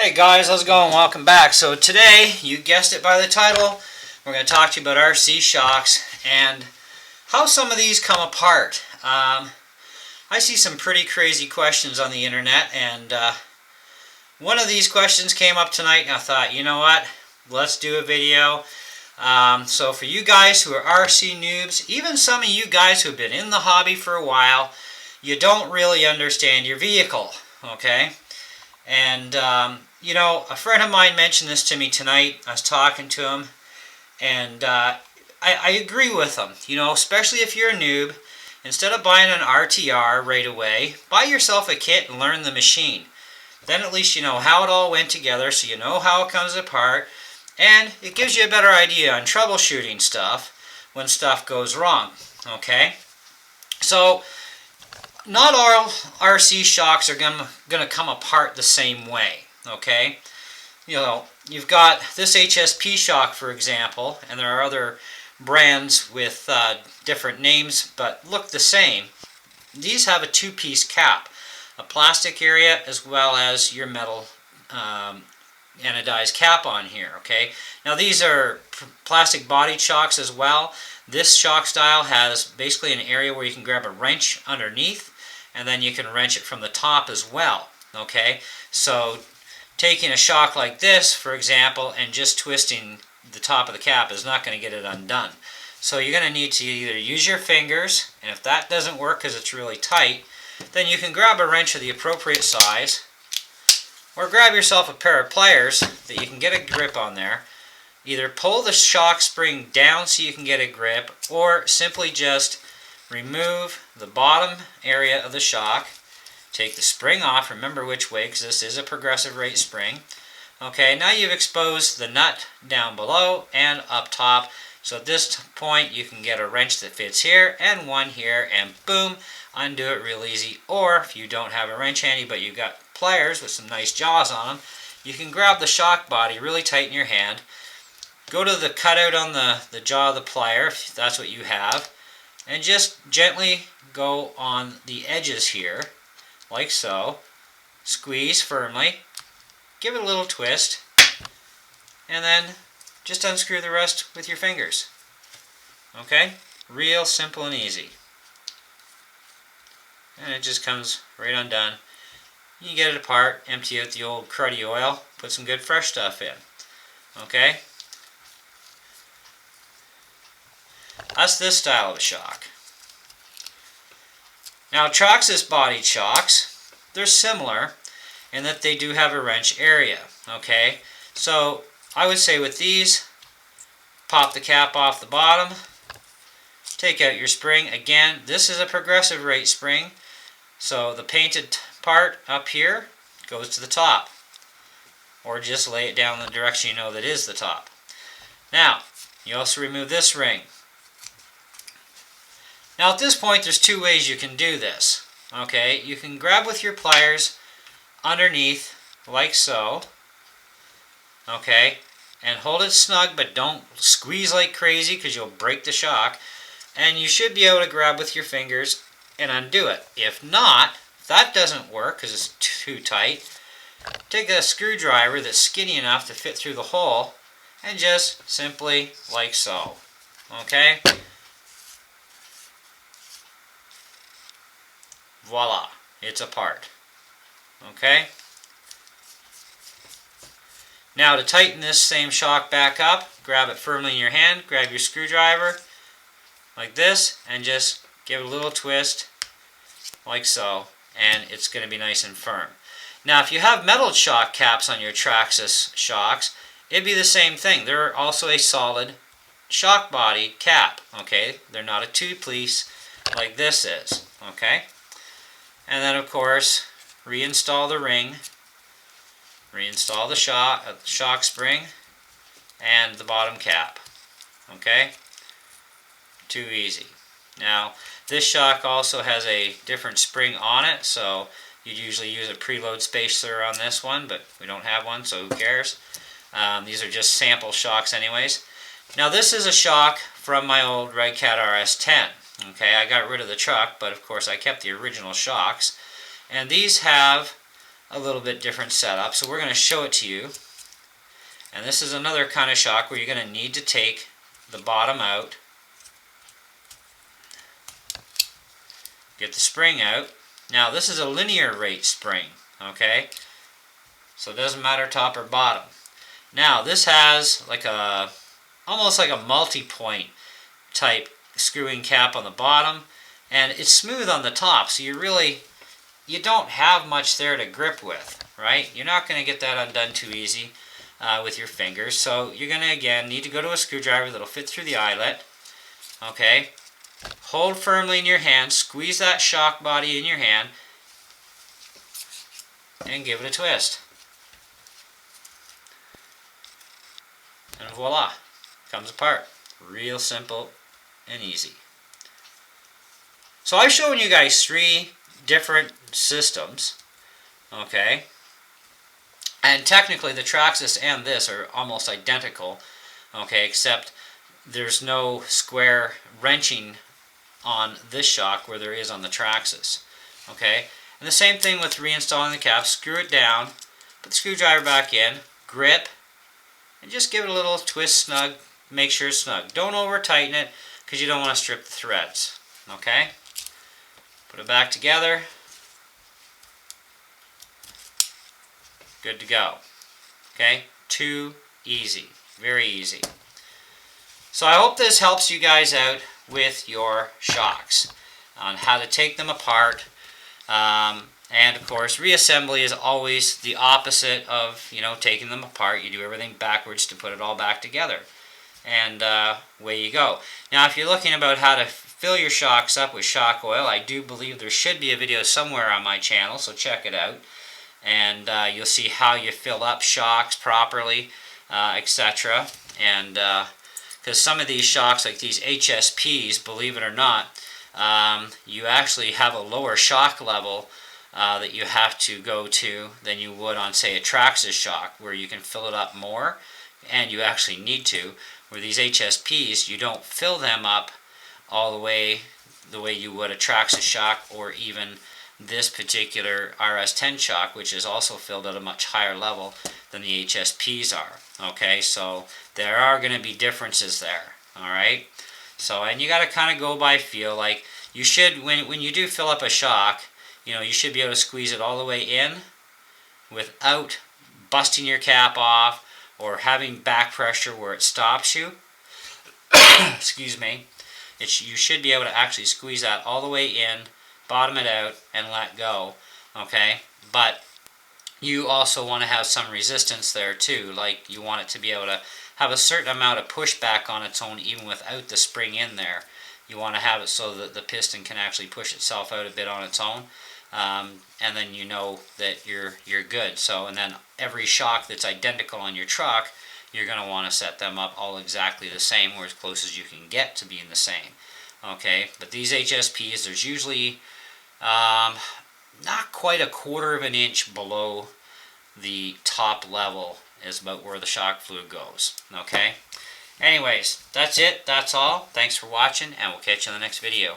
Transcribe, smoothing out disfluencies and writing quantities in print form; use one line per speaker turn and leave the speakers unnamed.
Hey guys, how's it going? Welcome back. So today, you guessed it by the title, we're going to talk to you about RC shocks and how some of these come apart. I see some pretty crazy questions on the internet, and one of these questions came up tonight and I thought, you know what, let's do a video. So for you guys who are RC noobs, even some of you guys who have been in the hobby for a while, you don't really understand your vehicle, okay? And you know, a friend of mine mentioned this to me tonight. I was talking to him, and I agree with him. You know, especially if you're a noob, instead of buying an RTR right away, buy yourself a kit and learn the machine. Then at least you know how it all went together, so you know how it comes apart, and it gives you a better idea on troubleshooting stuff when stuff goes wrong. Okay? So, not all RC shocks are going to come apart the same way. Okay, you know, you've got this HSP shock, for example, and there are other brands with different names but look the same. These have a two-piece cap, a plastic area as well as your metal anodized cap on here. Okay, now these are plastic bodied shocks as well. This shock style has basically an area where you can grab a wrench underneath, and then you can wrench it from the top as well. Okay, so taking a shock like this, for example, and just twisting the top of the cap is not going to get it undone. So you're going to need to either use your fingers, and if that doesn't work because it's really tight, then you can grab a wrench of the appropriate size, or grab yourself a pair of pliers that you can get a grip on there. Either pull the shock spring down so you can get a grip, or simply just remove the bottom area of the shock. Take the spring off, remember which way, because this is a progressive rate spring. Okay, now you've exposed the nut down below and up top. So at this point you can get a wrench that fits here and one here, and boom, undo it real easy. Or if you don't have a wrench handy but you've got pliers with some nice jaws on them, you can grab the shock body really tight in your hand, go to the cutout on the jaw of the plier, if that's what you have, and just gently go on the edges here, like so. Squeeze firmly, give it a little twist, and then just unscrew the rest with your fingers. Okay? Real simple and easy. And it just comes right undone. You get it apart, empty out the old cruddy oil, put some good fresh stuff in. Okay? That's this style of a shock. Now, Traxxas bodied shocks, they're similar in that they do have a wrench area. Okay, so I would say with these, pop the cap off the bottom, take out your spring. Again, this is a progressive rate spring, so the painted part up here goes to the top, or just lay it down in the direction you know that is the top. Now, you also remove this ring. Now at this point there's two ways you can do this. Okay, you can grab with your pliers underneath like so. Okay, and hold it snug, but don't squeeze like crazy because you'll break the shock. And you should be able to grab with your fingers and undo it. If not, if that doesn't work because it's too tight, take a screwdriver that's skinny enough to fit through the hole and just simply like so. Okay? Voila, it's apart. Okay? Now to tighten this same shock back up, grab it firmly in your hand, grab your screwdriver like this, and just give it a little twist like so, and it's going to be nice and firm. Now if you have metal shock caps on your Traxxas shocks, it'd be the same thing. They're also a solid shock body cap. Okay? They're not a two-piece like this is. Okay? And then, of course, reinstall the ring, reinstall the shock spring, and the bottom cap. Okay? Too easy. Now, this shock also has a different spring on it, so you'd usually use a preload spacer on this one, but we don't have one, so who cares? These are just sample shocks anyways. Now, this is a shock from my old Red Cat RS10. Okay, I got rid of the truck, but of course I kept the original shocks. And these have a little bit different setup. So we're going to show it to you. And this is another kind of shock where you're going to need to take the bottom out, get the spring out. Now this is a linear rate spring, okay? So it doesn't matter top or bottom. Now this has like almost like a multi-point type screwing cap on the bottom, and it's smooth on the top, so you don't have much there to grip with, right? You're not going to get that undone too easy with your fingers, so you're going to again need to go to a screwdriver that'll fit through the eyelet, okay? Hold firmly in your hand, squeeze that shock body in your hand, and give it a twist. And voila, comes apart. Real simple and easy. So I've shown you guys 3 different systems, okay? And technically the Traxxas and this are almost identical, okay, except there's no square wrenching on this shock where there is on the Traxxas, okay? And the same thing with reinstalling the cap. Screw it down, put the screwdriver back in, grip, and just give it a little twist snug. Make sure it's snug. Don't over tighten it because you don't want to strip the threads, okay? Put it back together. Good to go. Okay? Too easy. Very easy. So I hope this helps you guys out with your shocks on how to take them apart. And of course, reassembly is always the opposite of, taking them apart. You do everything backwards to put it all back together. And away you go. Now, if you're looking about how to fill your shocks up with shock oil, I do believe there should be a video somewhere on my channel, so check it out. And you'll see how you fill up shocks properly, etc. And because some of these shocks, like these HSPs, believe it or not, you actually have a lower shock level that you have to go to than you would on, say, a Traxxas shock, where you can fill it up more, and you actually need to. Where these HSPs, you don't fill them up all the way you would a Traxxas shock, or even this particular RS10 shock, which is also filled at a much higher level than the HSPs are. Okay, so there are going to be differences there. All right, so and you got to kind of go by feel. Like you should, when you do fill up a shock, you should be able to squeeze it all the way in without busting your cap off or having back pressure where it stops you. Excuse me. You should be able to actually squeeze that all the way in, bottom it out, and let go. Okay? But you also want to have some resistance there too. Like you want it to be able to have a certain amount of pushback on its own even without the spring in there. You want to have it so that the piston can actually push itself out a bit on its own. And then you know that you're good. So, and then every shock that's identical on your truck, you're going to want to set them up all exactly the same, or as close as you can get to being the same. Okay, but these HSPs, there's usually not quite a 1/4 of an inch below the top level is about where the shock fluid goes. Okay, anyways, that's it. That's all. Thanks for watching, and we'll catch you in the next video.